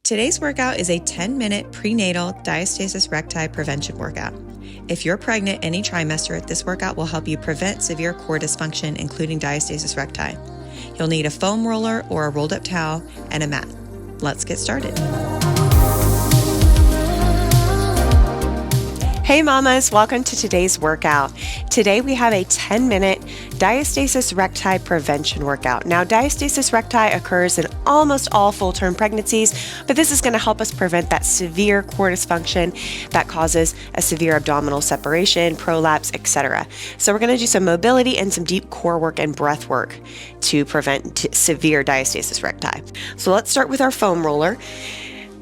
Today's workout is a 10-minute prenatal diastasis recti prevention workout. If you're pregnant any trimester, this workout will help you prevent severe core dysfunction, including diastasis recti. You'll need a foam roller or a rolled up towel and a mat. Let's get started. Hey mamas, welcome to today's workout. Today we have a 10-minute diastasis recti prevention workout. Now, diastasis recti occurs in almost all full-term pregnancies, but this is going to help us prevent that severe core dysfunction that causes a severe abdominal separation, prolapse, etc. So we're going to do some mobility and some deep core work and breath work to prevent severe diastasis recti. So let's start with our foam roller.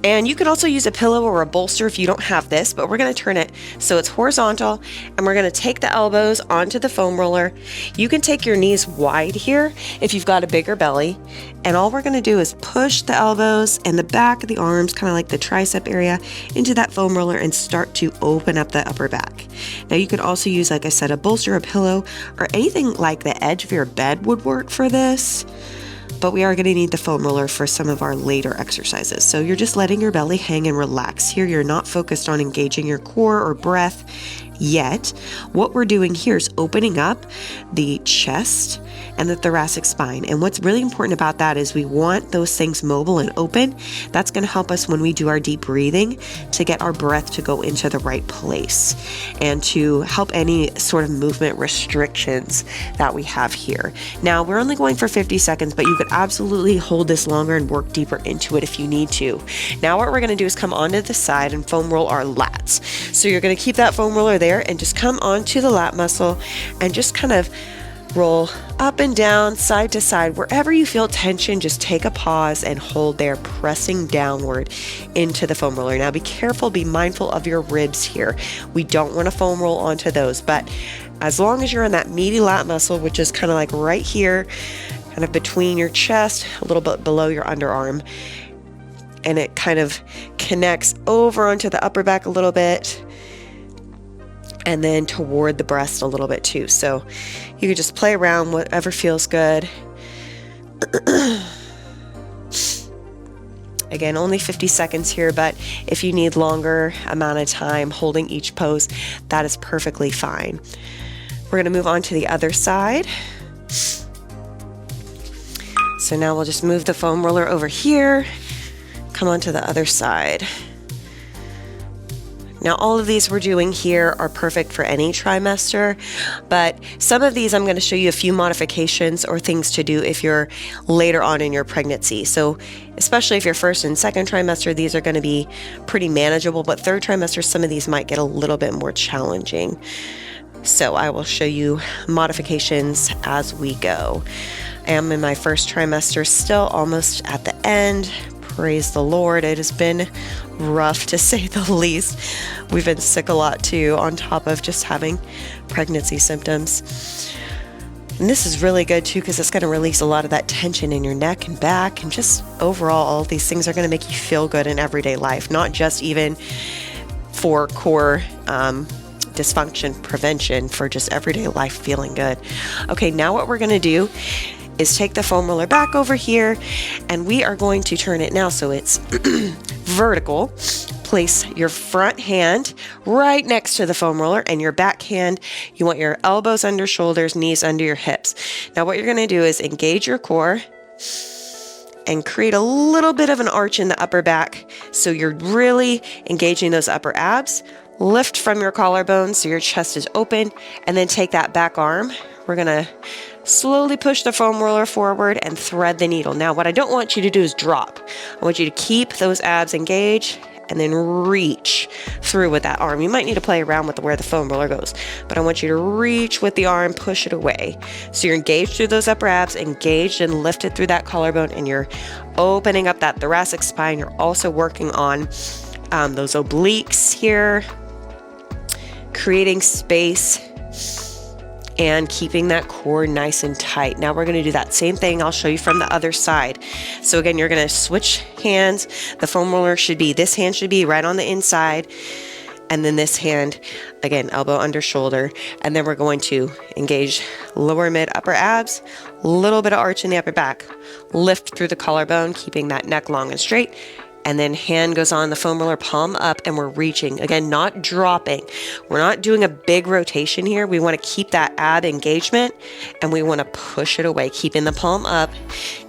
And you can also use a pillow or a bolster if you don't have this, but we're going to turn it so it's horizontal, and we're going to take the elbows onto the foam roller. You can take your knees wide here if you've got a bigger belly, and all we're going to do is push the elbows and the back of the arms, kind of like the tricep area, into that foam roller and start to open up the upper back. Now you could also use, like I said, a bolster, a pillow, or anything like the edge of your bed would work for this. But we are going to need the foam roller for some of our later exercises. So you're just letting your belly hang and relax here. You're not focused on engaging your core or breath yet. What we're doing here is opening up the chest and the thoracic spine. And what's really important about that is we want those things mobile and open. That's going to help us when we do our deep breathing to get our breath to go into the right place and to help any sort of movement restrictions that we have here. Now, we're only going for 50 seconds, but you could absolutely hold this longer and work deeper into it if you need to. Now, what we're going to do is come onto the side and foam roll our lats. So you're going to keep that foam roller there and just come onto the lat muscle and just kind of roll up and down, side to side. Wherever you feel tension, just take a pause and hold there, pressing downward into the foam roller. Now be careful, be mindful of your ribs here. We don't want to foam roll onto those, but as long as you're on that meaty lat muscle, which is kind of like right here, kind of between your chest, a little bit below your underarm, and it kind of connects over onto the upper back a little bit, and then toward the breast a little bit too. So you could just play around, whatever feels good. Again, only 50 seconds here, but if you need longer amount of time holding each pose, that is perfectly fine. We're gonna move on to the other side. So now we'll just move the foam roller over here, come on to the other side. Now, all of these we're doing here are perfect for any trimester, but some of these I'm going to show you a few modifications or things to do if you're later on in your pregnancy. So especially if you're first and second trimester, these are going to be pretty manageable, but third trimester, some of these might get a little bit more challenging. So I will show you modifications as we go. I am in my first trimester, still almost at the end. Praise the Lord. It has been rough to say the least. We've been sick a lot too, on top of just having pregnancy symptoms. And this is really good too, because it's going to release a lot of that tension in your neck and back, and just overall, all of these things are going to make you feel good in everyday life, not just even for core dysfunction prevention, for just everyday life feeling good. Okay, now what we're going to do is take the foam roller back over here, and we are going to turn it now so it's vertical. Place your front hand right next to the foam roller, and your back hand, you want your elbows under shoulders, knees under your hips. Now what you're going to do is engage your core and create a little bit of an arch in the upper back, so you're really engaging those upper abs. Lift from your collarbone so your chest is open, and then take that back arm. We're going to slowly push the foam roller forward and thread the needle. Now, what I don't want you to do is drop. I want you to keep those abs engaged and then reach through with that arm. You might need to play around with where the foam roller goes, but I want you to reach with the arm, push it away. So you're engaged through those upper abs, engaged and lifted through that collarbone, and you're opening up that thoracic spine. You're also working on those obliques here, creating space and keeping that core nice and tight. Now we're going to do that same thing. I'll show you from the other side. So again, you're going to switch hands. The foam roller should be, this hand should be right on the inside, and then this hand, again, elbow under shoulder. And then we're going to engage lower mid upper abs, little bit of arch in the upper back, lift through the collarbone, keeping that neck long and straight, and then hand goes on the foam roller, palm up, and we're reaching. Again, not dropping. We're not doing a big rotation here. We want to keep that ab engagement, and we want to push it away, keeping the palm up,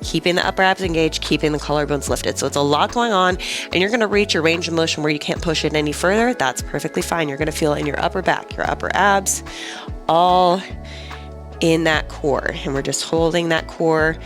keeping the upper abs engaged, keeping the collarbones lifted. So it's a lot going on, and you're going to reach your range of motion where you can't push it any further. That's perfectly fine. You're going to feel it in your upper back, your upper abs, all in that core, and we're just holding that core.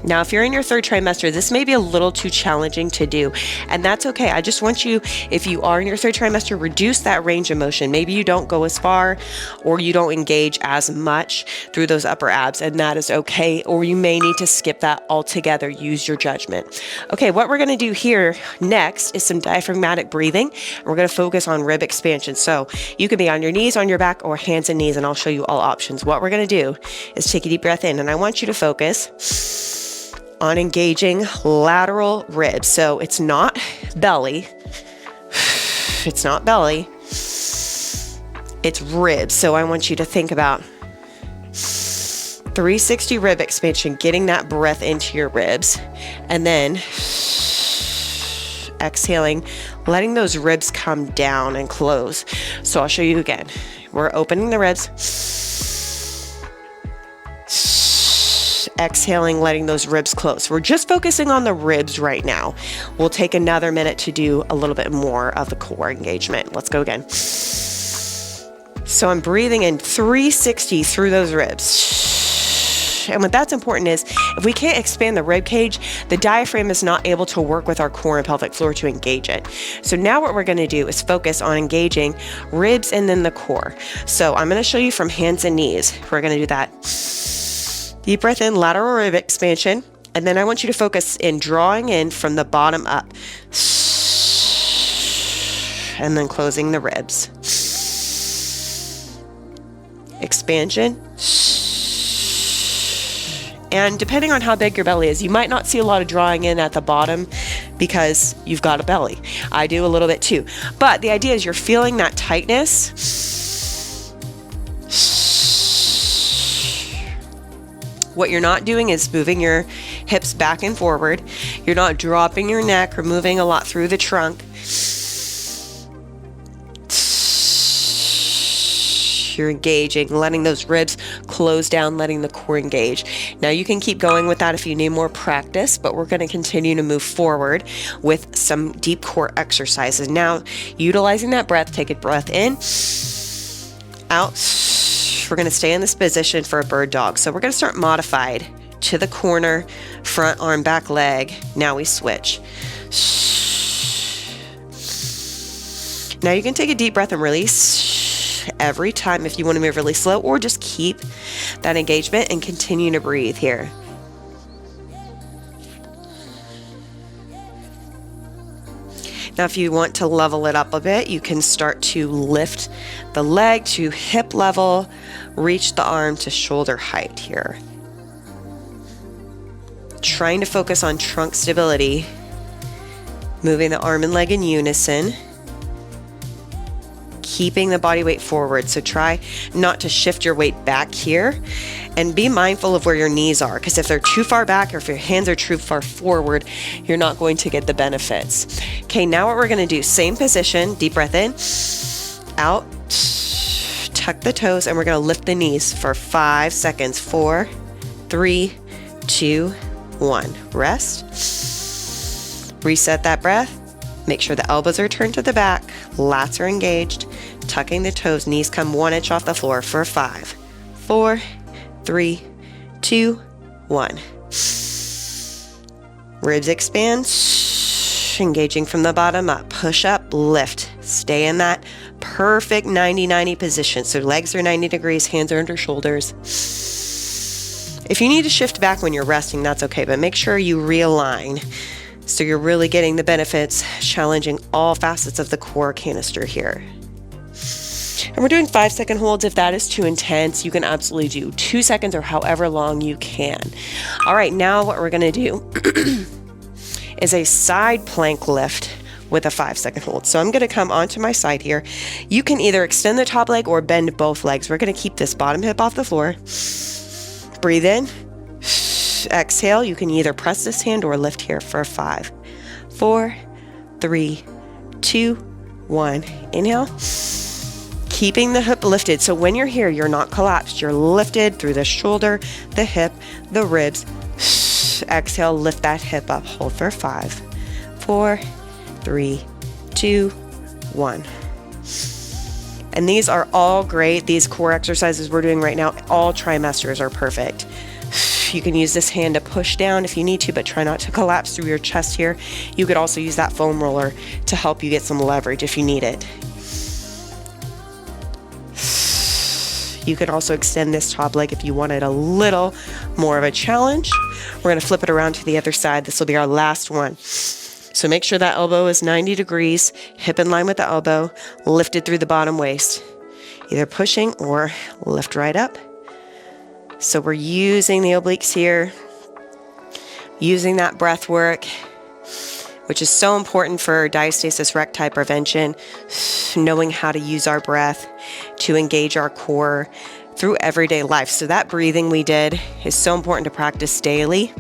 Now, if you're in your third trimester, this may be a little too challenging to do, and that's okay. I just want you, if you are in your third trimester, reduce that range of motion. Maybe you don't go as far, or you don't engage as much through those upper abs, and that is okay. Or you may need to skip that altogether. Use your judgment. Okay, what we're going to do here next is some diaphragmatic breathing, and we're going to focus on rib expansion. So you can be on your knees, on your back, or hands and knees, and I'll show you all options. What we're going to do is take a deep breath in, and I want you to focus on engaging lateral ribs. So it's not belly. It's not belly. It's ribs. So I want you to think about 360 rib expansion, getting that breath into your ribs, and then exhaling, letting those ribs come down and close. So I'll show you again. We're opening the ribs. Exhaling, letting those ribs close. We're just focusing on the ribs right now. We'll take another minute to do a little bit more of the core engagement. Let's go again. So I'm breathing in 360 through those ribs. And what that's important is, if we can't expand the rib cage, the diaphragm is not able to work with our core and pelvic floor to engage it. So now what we're going to do is focus on engaging ribs and then the core. So I'm going to show you from hands and knees. We're going to do that. Deep breath in, lateral rib expansion, and then I want you to focus in drawing in from the bottom up, and then closing the ribs. Expansion. And depending on how big your belly is, you might not see a lot of drawing in at the bottom because you've got a belly. I do a little bit too. But the idea is you're feeling that tightness. What you're not doing is moving your hips back and forward. You're not dropping your neck or moving a lot through the trunk. You're engaging, letting those ribs close down, letting the core engage. Now you can keep going with that if you need more practice, but we're going to continue to move forward with some deep core exercises. Now, utilizing that breath, take a breath in, out. We're going to stay in this position for a bird dog. So we're going to start modified to the corner, front arm, back leg. Now we switch. Now you can take a deep breath and release every time if you want to move really slow, or just keep that engagement and continue to breathe here. Now, if you want to level it up a bit, you can start to lift the leg to hip level, reach the arm to shoulder height here. Trying to focus on trunk stability, moving the arm and leg in unison, keeping the body weight forward. So try not to shift your weight back here, and be mindful of where your knees are, because if they're too far back or if your hands are too far forward, you're not going to get the benefits. Okay, now what we're going to do, same position, deep breath in, out, tuck the toes, and we're going to lift the knees for 5 seconds. 4, 3, 2, 1. Rest. Reset that breath. Make sure the elbows are turned to the back, lats are engaged, tucking the toes, knees come 1 inch off the floor for 5, 4, 3, 2, 1. Ribs expand, engaging from the bottom up, push up, lift, stay in that perfect 90-90 position. So legs are 90 degrees, hands are under shoulders. If you need to shift back when you're resting, that's okay, but make sure you realign so you're really getting the benefits, challenging all facets of the core canister here. And we're doing 5-second holds. If that is too intense, you can absolutely do 2 seconds or however long you can. All right, now what we're going to do is a side plank lift with a 5-second hold. So I'm going to come onto my side here. You can either extend the top leg or bend both legs. We're going to keep this bottom hip off the floor. Breathe in. Exhale. You can either press this hand or lift here for 5, 4, 3, 2, 1. Inhale. Keeping the hip lifted. So when you're here, you're not collapsed. You're lifted through the shoulder, the hip, the ribs. Exhale, lift that hip up. Hold for 5, 4, 3, 2, 1. And these are all great. These core exercises we're doing right now, all trimesters are perfect. You can use this hand to push down if you need to, but try not to collapse through your chest here. You could also use that foam roller to help you get some leverage if you need it. You could also extend this top leg if you wanted a little more of a challenge. We're going to flip it around to the other side. This will be our last one. So make sure that elbow is 90 degrees, hip in line with the elbow, lifted through the bottom waist. Either pushing or lift right up. So we're using the obliques here, using that breath work, which is so important for diastasis recti prevention, knowing how to use our breath to engage our core through everyday life. So that breathing we did is so important to practice daily,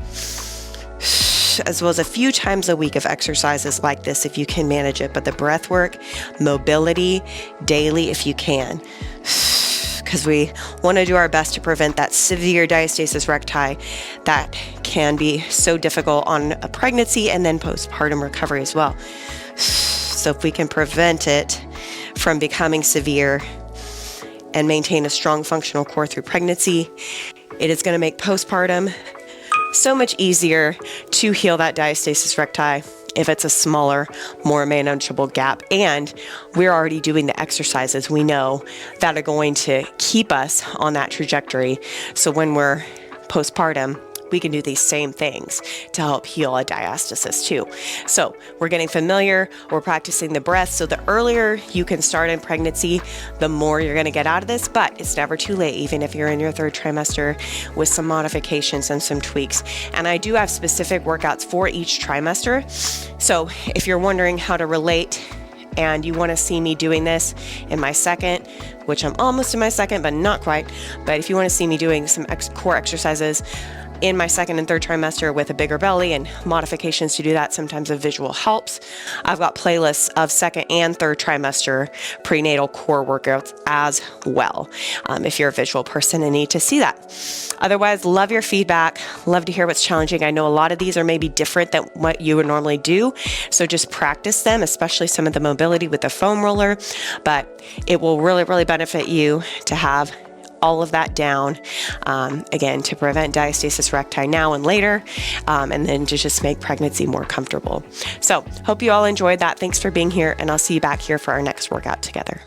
as well as a few times a week of exercises like this if you can manage it. But the breath work, mobility, daily if you can, because we want to do our best to prevent that severe diastasis recti that can be so difficult on a pregnancy and then postpartum recovery as well. So if we can prevent it from becoming severe and maintain a strong functional core through pregnancy, it is going to make postpartum so much easier to heal that diastasis recti if it's a smaller, more manageable gap. And we're already doing the exercises we know that are going to keep us on that trajectory. So when we're postpartum, we can do these same things to help heal a diastasis too. So we're getting familiar, we're practicing the breath. So the earlier you can start in pregnancy, the more you're gonna get out of this, but it's never too late, even if you're in your 3rd trimester with some modifications and some tweaks. And I do have specific workouts for each trimester. So if you're wondering how to relate and you wanna see me doing this in my 2nd, which I'm almost in my 2nd, but not quite. But if you wanna see me doing some core exercises in my 2nd and 3rd trimester with a bigger belly and modifications to do that, sometimes a visual helps. I've got playlists of 2nd and 3rd trimester prenatal core workouts as well, if you're a visual person and need to see that. Otherwise, love your feedback. Love to hear what's challenging. I know a lot of these are maybe different than what you would normally do, so just practice them, especially some of the mobility with the foam roller, but it will really, really benefit you to have all of that down, again, to prevent diastasis recti now and later, and then to just make pregnancy more comfortable. So hope you all enjoyed that. Thanks for being here, and I'll see you back here for our next workout together.